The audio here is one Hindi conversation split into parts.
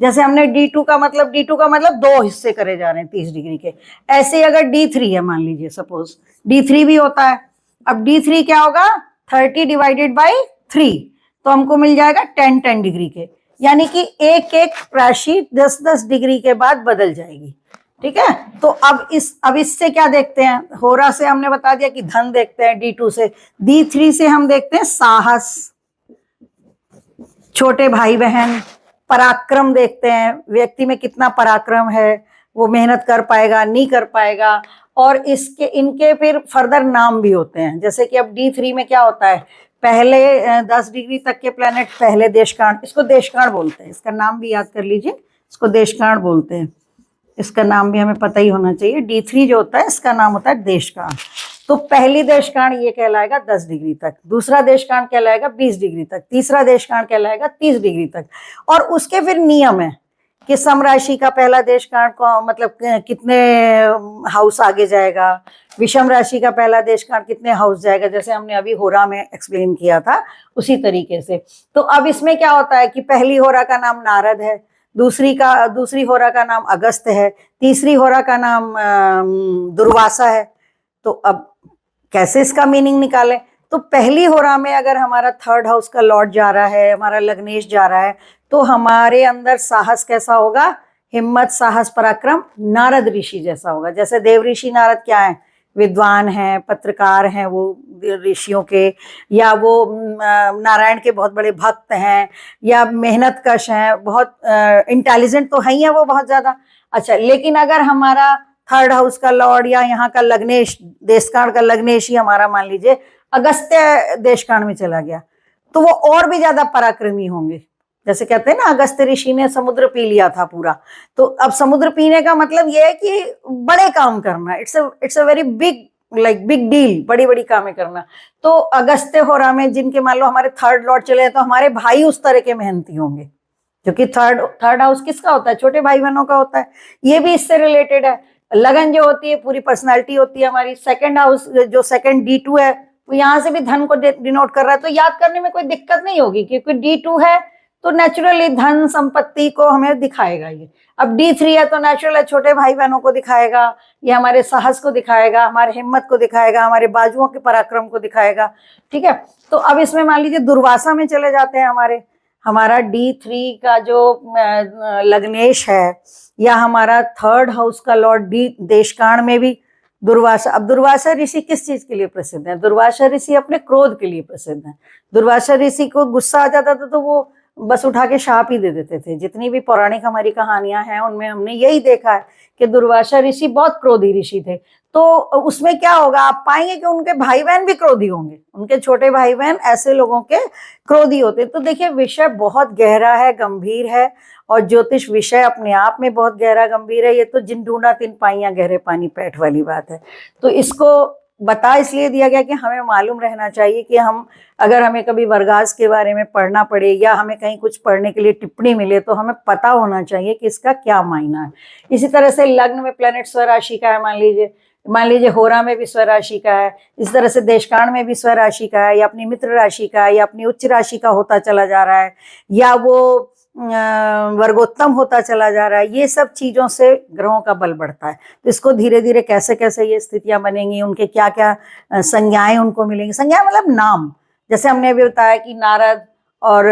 जैसे हमने D2 का मतलब 2 हिस्से करे जा रहे हैं 30 डिग्री के। ऐसे ही अगर D3 है, मान लीजिए सपोज D3 भी होता है। अब D3 क्या होगा, 30 डिवाइडेड बाई 3, तो हमको मिल जाएगा 10 डिग्री के, यानी कि एक एक राशि 10 डिग्री के बाद बदल जाएगी। ठीक है, तो अब इससे क्या देखते हैं, होरा से हमने बता दिया कि धन देखते हैं, D2 से। D3 से हम देखते हैं साहस, छोटे भाई बहन, पराक्रम देखते हैं, व्यक्ति में कितना पराक्रम है, वो मेहनत कर पाएगा नहीं कर पाएगा। और इनके फिर फर्दर नाम भी होते हैं, जैसे कि अब D3 में क्या होता है, पहले 10 डिग्री तक के प्लेनेट पहले देशकांड, इसको देशकांड बोलते हैं, इसका नाम भी याद कर लीजिए, इसको देशकांड बोलते हैं, इसका नाम भी हमें पता ही होना चाहिए। D3 जो होता है इसका नाम होता है देशकांड। तो पहली देशकांड ये कहलाएगा 10 डिग्री तक, दूसरा देशकांड कहलाएगा 20 डिग्री तक, तीसरा देशकांड कहलाएगा 30 डिग्री तक। और उसके फिर नियम है कि सम राशि का पहला देशकांड को मतलब कितने हाउस आगे जाएगा, विषम राशि का पहला देशकांड कितने हाउस जाएगा, जैसे हमने अभी होरा में एक्सप्लेन किया था उसी तरीके से। तो अब इसमें क्या होता है कि पहली होरा का नाम नारद है, दूसरी होरा का नाम अगस्त है, तीसरी होरा का नाम दुर्वासा है। तो अब कैसे इसका मीनिंग निकालें, तो पहली होरा में अगर हमारा 3rd हाउस का लॉर्ड जा रहा है, हमारा लग्नेश जा रहा है, तो हमारे अंदर साहस कैसा होगा, हिम्मत, साहस, पराक्रम नारद ऋषि जैसा होगा। जैसे देव ऋषि नारद क्या है, विद्वान हैं, पत्रकार हैं वो ऋषियों के, या वो नारायण के बहुत बड़े भक्त हैं, या मेहनत कश हैं, बहुत इंटेलिजेंट तो है ही है वो बहुत ज्यादा। अच्छा, लेकिन अगर हमारा 3rd हाउस का लॉर्ड या यहाँ का लग्नेश, देशकांड का लग्नेश ही हमारा मान लीजिए अगस्त्य देशकांड में चला गया, तो वो और भी ज्यादा पराक्रमी होंगे। जैसे कहते हैं ना, अगस्त्य ऋषि ने समुद्र पी लिया था पूरा, तो अब समुद्र पीने का मतलब ये है कि बड़े काम करना, it's a very big deal, बड़ी बड़ी कामें करना। तो अगस्त्य होरा में जिनके मान लो हमारे 3rd लॉर्ड चले, तो हमारे भाई उस तरह के मेहनती होंगे, क्योंकि थर्ड हाउस किसका होता है, छोटे भाई बहनों का होता है। ये भी इससे रिलेटेड है। लगन जो होती है पूरी पर्सनालिटी होती है हमारी। 2nd हाउस जो 2nd D2 है, वो यहाँ से भी धन को डिनोट कर रहा है, तो याद करने में कोई दिक्कत नहीं होगी, क्योंकि D2 है तो नेचुरली धन संपत्ति को हमें दिखाएगा ये। अब D3 है तो नेचुरल है छोटे भाई बहनों को दिखाएगा, ये हमारे साहस को दिखाएगा, हमारे हिम्मत को दिखाएगा, हमारे बाजुओं के पराक्रम को दिखाएगा। ठीक है, तो अब इसमें मान लीजिए दुर्वासा में चले जाते हैं, हमारा D3 का जो लग्नेश है, या हमारा 3rd हाउस का लॉर्ड देशकांड में भी दुर्वासा। अब दुर्वासा ऋषि किस चीज के लिए प्रसिद्ध है, दुर्वासा ऋषि अपने क्रोध के लिए प्रसिद्ध है। दुर्वासा ऋषि को गुस्सा आ जाता था तो वो बस उठा के शाप ही दे देते थे। जितनी भी पौराणिक हमारी कहानियां हैं उनमें हमने यही देखा है कि दुर्वासा ऋषि बहुत क्रोधी ऋषि थे। तो उसमें क्या होगा, आप पाएंगे कि उनके भाई बहन भी क्रोधी होंगे, उनके छोटे भाई बहन ऐसे लोगों के क्रोधी होते। तो देखिए विषय बहुत गहरा है, गंभीर है, और ज्योतिष विषय अपने आप में बहुत गहरा गंभीर है। ये तो जिन ढूंढा तिन पाइयां गहरे पानी पैठ वाली बात है। तो इसको बता इसलिए दिया गया कि हमें मालूम रहना चाहिए कि हम अगर हमें कभी वर्गास के बारे में पढ़ना पड़े, या हमें कहीं कुछ पढ़ने के लिए टिप्पणी मिले, तो हमें पता होना चाहिए कि इसका क्या मायना है। इसी तरह से लग्न में प्लेनेट स्वराशि का है, मान लीजिए होरा में भी स्वराशि का है, इस तरह से देशकांड में भी स्वराशि का है, या अपनी मित्र राशि का है, या अपनी उच्च राशि का होता चला जा रहा है, या वो वर्गोत्तम होता चला जा रहा है। ये सब चीजों से ग्रहों का बल बढ़ता है। तो इसको धीरे धीरे कैसे कैसे ये स्थितियां बनेंगी, उनके क्या क्या संज्ञाएं उनको मिलेंगी। संज्ञा मतलब नाम, जैसे हमने अभी बताया कि नारद और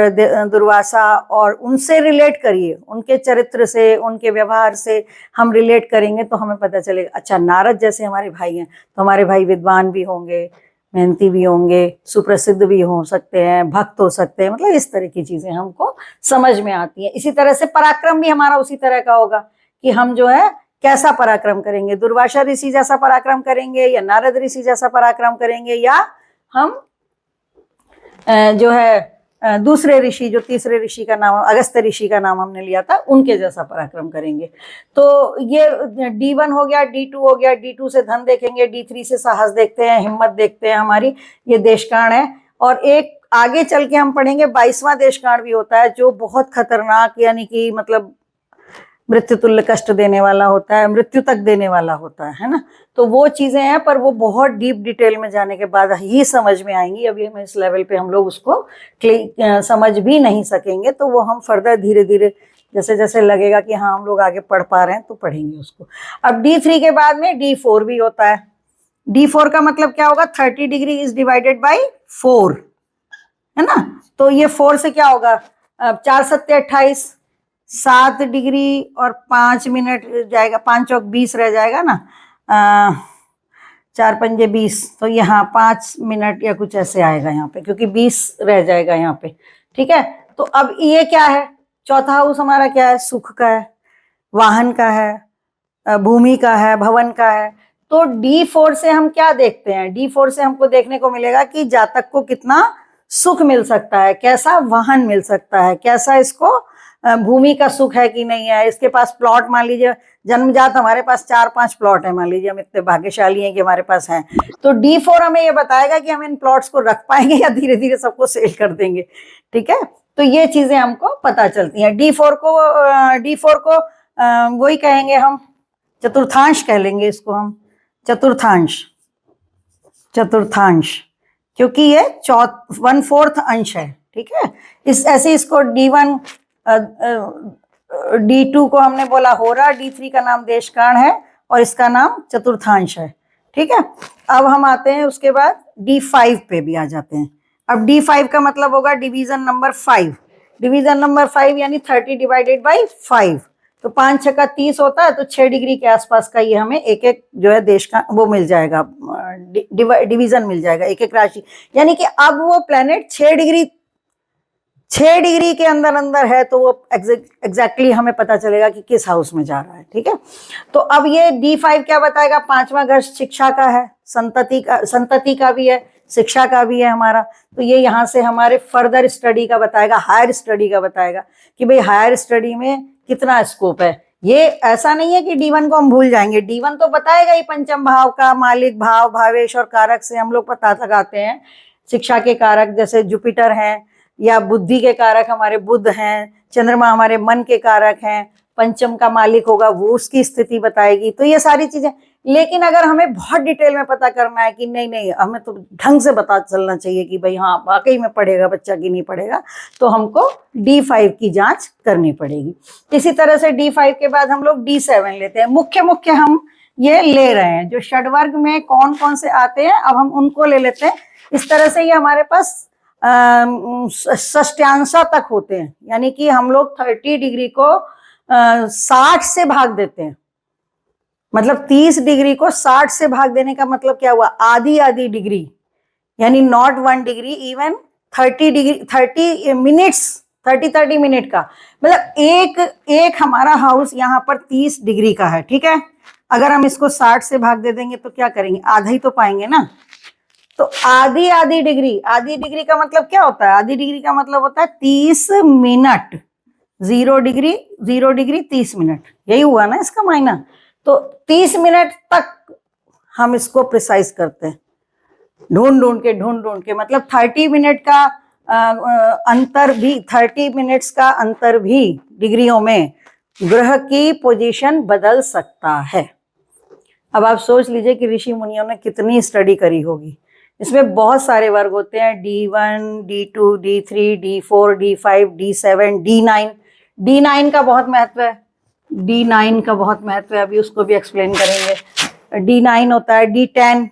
दुर्वासा, और उनसे रिलेट करिए, उनके चरित्र से, उनके व्यवहार से हम रिलेट करेंगे तो हमें पता चलेगा, अच्छा नारद जैसे हमारे भाई हैं तो हमारे भाई विद्वान भी होंगे, मेहनती भी होंगे, सुप्रसिद्ध भी हो सकते हैं, भक्त हो सकते हैं, मतलब इस तरह की चीजें हमको समझ में आती हैं। इसी तरह से पराक्रम भी हमारा उसी तरह का होगा कि हम जो है कैसा पराक्रम करेंगे, दुर्वासा ऋषि जैसा पराक्रम करेंगे, या नारद ऋषि जैसा पराक्रम करेंगे, या हम जो है दूसरे ऋषि, जो तीसरे ऋषि का नाम अगस्त्य ऋषि का नाम हमने लिया था, उनके जैसा पराक्रम करेंगे। तो ये D1 हो गया, D2 हो गया, D2 से धन देखेंगे, D3 से साहस देखते हैं, हिम्मत देखते हैं हमारी, ये देशकांड है। और एक आगे चल के हम पढ़ेंगे 22वां देशकांड भी होता है, जो बहुत खतरनाक, यानी कि मतलब मृत्यु तुल्य कष्ट देने वाला होता है, मृत्यु तक देने वाला होता है ना। तो वो चीजें हैं, पर वो बहुत डीप डिटेल में जाने के बाद ही समझ में आएंगी। अभी हम इस लेवल पे हम लोग उसको समझ भी नहीं सकेंगे, तो वो हम फर्दर धीरे धीरे जैसे जैसे लगेगा कि हाँ हम लोग आगे पढ़ पा रहे हैं तो पढ़ेंगे उसको। अब D3 के बाद में D4 भी होता है। D4 का मतलब क्या होगा, 30 डिग्री इज डिवाइडेड बाई 4, है ना। तो ये 4 से क्या होगा, अब 4 सत्ते 28, 7 डिग्री और 5 मिनट जाएगा, 5 चौक 20 रह जाएगा ना, 4 पंजे 20, तो यहाँ 5 मिनट या कुछ ऐसे आएगा यहाँ पे, क्योंकि 20 रह जाएगा यहाँ पे, ठीक है। तो अब ये क्या है, चौथा हाउस हमारा क्या है, सुख का है, वाहन का है, भूमि का है, भवन का है। तो D4 से हम क्या देखते हैं, D4 से हमको देखने को मिलेगा कि जातक को कितना सुख मिल सकता है, कैसा वाहन मिल सकता है, कैसा इसको भूमि का सुख है कि नहीं है, इसके पास प्लॉट, मान लीजिए जन्मजात हमारे पास 4-5 प्लॉट है, मान लीजिए हम इतने भाग्यशाली हैं कि हमारे पास हैं, तो D4 हमें ये बताएगा कि हम इन प्लॉट्स को रख पाएंगे या धीरे धीरे सबको सेल कर देंगे, ठीक है। तो ये चीजें हमको पता चलती हैं। D4 को वही कहेंगे हम, चतुर्थांश कह लेंगे इसको हम, चतुर्थांश, क्योंकि ये 1/4 अंश है, ठीक है। इस ऐसे इसको D1 D2 को हमने बोला होरा, D3 का नाम देशकाण है और इसका नाम चतुर्थांश है, ठीक है। अब हम आते हैं उसके बाद D5 पे भी आ जाते हैं। अब D5 का मतलब होगा डिवीजन नंबर 5, डिवीजन नंबर 5 यानी 30 डिवाइडेड बाई 5, तो 5 6 का 30 होता है, तो 6 डिग्री के आसपास का ये हमें एक एक जो है देश का वो मिल जाएगा, डिवीजन मिल जाएगा, एक एक राशि, यानी कि अब वो प्लेनेट 6 डिग्री के अंदर अंदर है, तो वो एग्जैक्टली हमें पता चलेगा कि किस हाउस में जा रहा है, ठीक है। तो अब ये D5 क्या बताएगा, 5वां घर शिक्षा का है, संतति का भी है, शिक्षा का भी है हमारा, तो ये यहाँ से हमारे फर्दर स्टडी का बताएगा, हायर स्टडी का बताएगा कि भाई हायर स्टडी में कितना स्कोप है। ये ऐसा नहीं है कि D1 को हम भूल जाएंगे, D1 तो बताएगा ही, पंचम भाव का मालिक, भाव, भावेश और कारक से हम लोग पता लगाते हैं शिक्षा के कारक, जैसे जुपिटर हैं, या बुद्धि के कारक हमारे बुध हैं, चंद्रमा हमारे मन के कारक हैं, पंचम का मालिक होगा वो उसकी स्थिति बताएगी, तो ये सारी चीजें। लेकिन अगर हमें बहुत डिटेल में पता करना है कि नहीं हमें तो ढंग से पता चलना चाहिए कि भाई हाँ वाकई में पढ़ेगा बच्चा कि नहीं पढ़ेगा, तो हमको D5 की जांच करनी पड़ेगी। इसी तरह से D5 के बाद हम लोग D7 लेते हैं। मुख्य हम ये ले रहे हैं, जो षडवर्ग में कौन कौन से आते हैं अब हम उनको ले लेते हैं। इस तरह से ये हमारे पास षष्ट्यांशा तक होते हैं, यानी कि हम लोग 30 डिग्री को 60 से भाग देते हैं, मतलब 30 डिग्री को 60 से भाग देने का मतलब क्या हुआ, आधी डिग्री, यानी not 1 degree, even 30 degree, 30 minute का मतलब एक हमारा हाउस यहाँ पर 30 डिग्री का है, ठीक है। अगर हम इसको 60 से भाग दे देंगे तो क्या करेंगे, आधा ही तो पाएंगे ना। तो आधी डिग्री का मतलब क्या होता है, आधी डिग्री का मतलब होता है 30 मिनट, 0 डिग्री 30 मिनट, यही हुआ ना इसका मायना। तो 30 मिनट तक हम इसको प्रिसाइज करते हैं, ढूंढ के, मतलब 30 मिनट का अंतर भी, 30 मिनट्स का अंतर भी डिग्रियों में ग्रह की पोजीशन बदल सकता है। अब आप सोच लीजिए कि ऋषि मुनियों ने कितनी स्टडी करी होगी। इसमें बहुत सारे वर्ग होते हैं, D1, D2, D3, D4, D5, D7, D9। D9 का बहुत महत्व है, D9 का बहुत महत्व है, अभी उसको भी एक्सप्लेन करेंगे। D9 होता है D10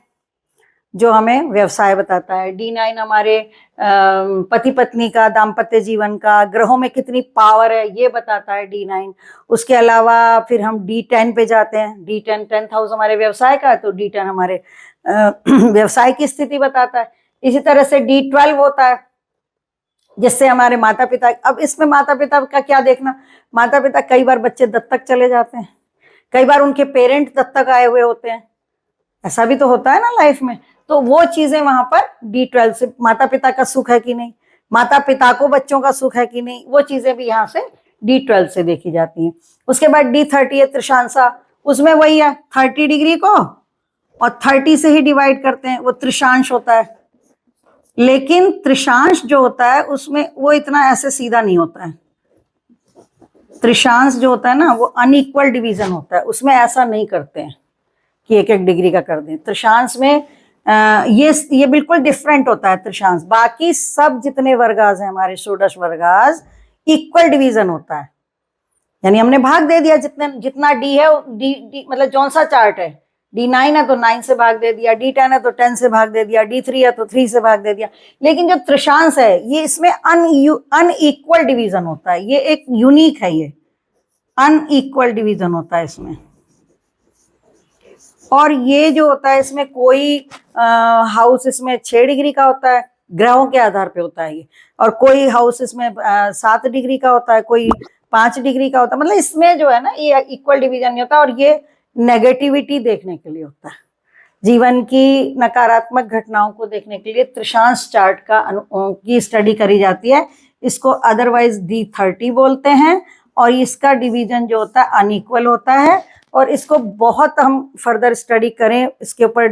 जो हमें व्यवसाय बताता है, D9 हमारे पति पत्नी का, दाम्पत्य जीवन का, ग्रहों में कितनी पावर है ये बताता है D9। उसके अलावा फिर हम D10 पे जाते हैं, D10 10th हाउस हमारे व्यवसाय का है, तो D10 हमारे व्यवसाय की स्थिति बताता है। इसी तरह से D12 होता है जिससे हमारे माता पिता, अब इसमें माता पिता का क्या देखना, माता पिता कई बार बच्चे दत्तक चले जाते हैं, कई बार उनके पेरेंट दत्तक आए हुए होते हैं, ऐसा भी तो होता है ना लाइफ में। तो वो चीजें वहां पर D12 से, माता पिता का सुख है कि नहीं, माता पिता को बच्चों का सुख है कि नहीं, वो चीजें भी यहाँ से D12 से देखी जाती हैं। उसके बाद D30 है त्रिशांशा, उसमें वही है 30 डिग्री को और 30 से ही डिवाइड करते हैं, वो त्रिशांश होता है। लेकिन त्रिशांश जो होता है उसमें वो इतना ऐसे सीधा नहीं होता है, त्रिशांश जो होता है ना वो अनइक्वल डिवीजन होता है, उसमें ऐसा नहीं करते हैं कि 1-1 डिग्री का कर दें। त्रिशांश में ये बिल्कुल डिफरेंट होता है त्रिशांश। बाकी सब जितने वर्गाज हैं हमारे षोडश वर्गाज, इक्वल डिवीजन होता है, यानी हमने भाग दे दिया जितने जितना डी है, डी मतलब जौन सा चार्ट है, D9 है तो 9 से भाग दे दिया, D10 है तो 10 से भाग दे दिया, D3 है तो 3 से भाग दे दिया। लेकिन जो त्रिशांश है ये इसमें अनइक्वल डिवीजन होता है, ये एक यूनिक है, ये अनइक्वल डिवीजन होता है इसमें। और ये जो होता है इसमें कोई हाउस इसमें 6 डिग्री का होता है, ग्रहों के आधार पे होता है ये, और कोई हाउस इसमें 7 डिग्री का होता है, कोई 5 डिग्री का होता है। मतलब इसमें जो है ना ये इक्वल डिवीजन नहीं होता, और ये नेगेटिविटी देखने के लिए होता है, जीवन की नकारात्मक घटनाओं को देखने के लिए त्रिशांश चार्ट की स्टडी करी जाती है। इसको अदरवाइज D30 बोलते हैं, और इसका डिवीजन जो होता है अनइक्वल होता है। और इसको बहुत हम फर्दर स्टडी करें इसके ऊपर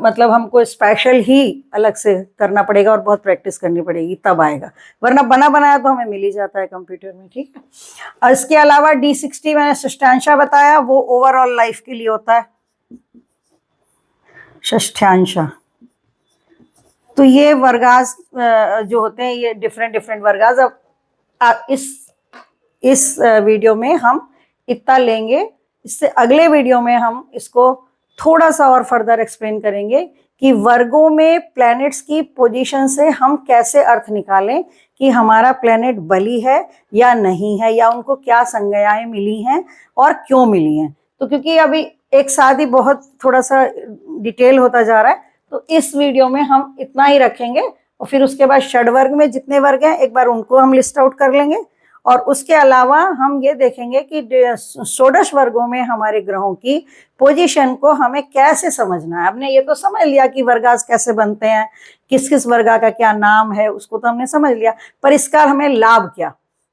मतलब हमको स्पेशल ही अलग से करना पड़ेगा और बहुत प्रैक्टिस करनी पड़ेगी, तब आएगा, वरना बना बनाया तो हमें मिल ही जाता है कंप्यूटर में, ठीक है। और इसके अलावा D60 मैंने षष्ठांशा बताया, वो ओवरऑल लाइफ के लिए होता है षष्ठांशा। तो ये वर्गास जो होते हैं ये डिफरेंट वर्गास। अब इस वीडियो में हम इतना लेंगे, इससे अगले वीडियो में हम इसको थोड़ा सा और फर्दर एक्सप्लेन करेंगे कि वर्गों में प्लैनेट्स की पोजीशन से हम कैसे अर्थ निकालें कि हमारा प्लैनेट बली है या नहीं है, या उनको क्या संज्ञाएं मिली हैं और क्यों मिली हैं। तो क्योंकि अभी एक साथ ही बहुत थोड़ा सा डिटेल होता जा रहा है, तो इस वीडियो में हम इतना ही रखेंगे, और फिर उसके बाद षड्वर्ग में जितने वर्ग हैं एक बार उनको हम लिस्ट आउट कर लेंगे। और उसके अलावा हम ये देखेंगे कि 16 वर्गों में हमारे ग्रहों की पोजीशन को हमें कैसे समझना है। हमने ये तो समझ लिया कि वर्गास कैसे बनते हैं, किस किस वर्गा का क्या नाम है, उसको तो हमने समझ लिया, पर इसका हमें लाभ क्या,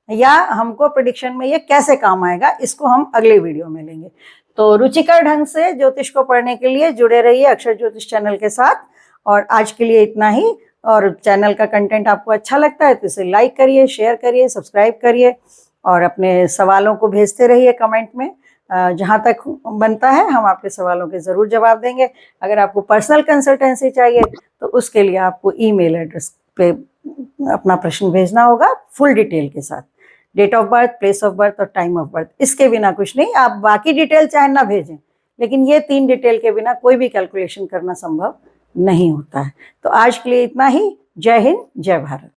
या हमको प्रेडिक्शन में ये कैसे काम आएगा, इसको हम अगले वीडियो में लेंगे। तो रुचिकर ढंग से ज्योतिष को पढ़ने के लिए जुड़े रहिए अक्षर ज्योतिष चैनल के साथ। और आज के लिए इतना ही। और चैनल का कंटेंट आपको अच्छा लगता है तो इसे लाइक करिए, शेयर करिए, सब्सक्राइब करिए, और अपने सवालों को भेजते रहिए कमेंट में। जहाँ तक बनता है हम आपके सवालों के ज़रूर जवाब देंगे। अगर आपको पर्सनल कंसल्टेंसी चाहिए तो उसके लिए आपको ईमेल एड्रेस पे अपना प्रश्न भेजना होगा फुल डिटेल के साथ, date of birth, place of birth और टाइम ऑफ बर्थ। इसके बिना कुछ नहीं, आप बाकी डिटेल चाहे ना भेजें, लेकिन ये 3 डिटेल के बिना कोई भी कैलकुलेशन करना संभव नहीं होता है। तो आज के लिए इतना ही। जय हिंद, जय भारत।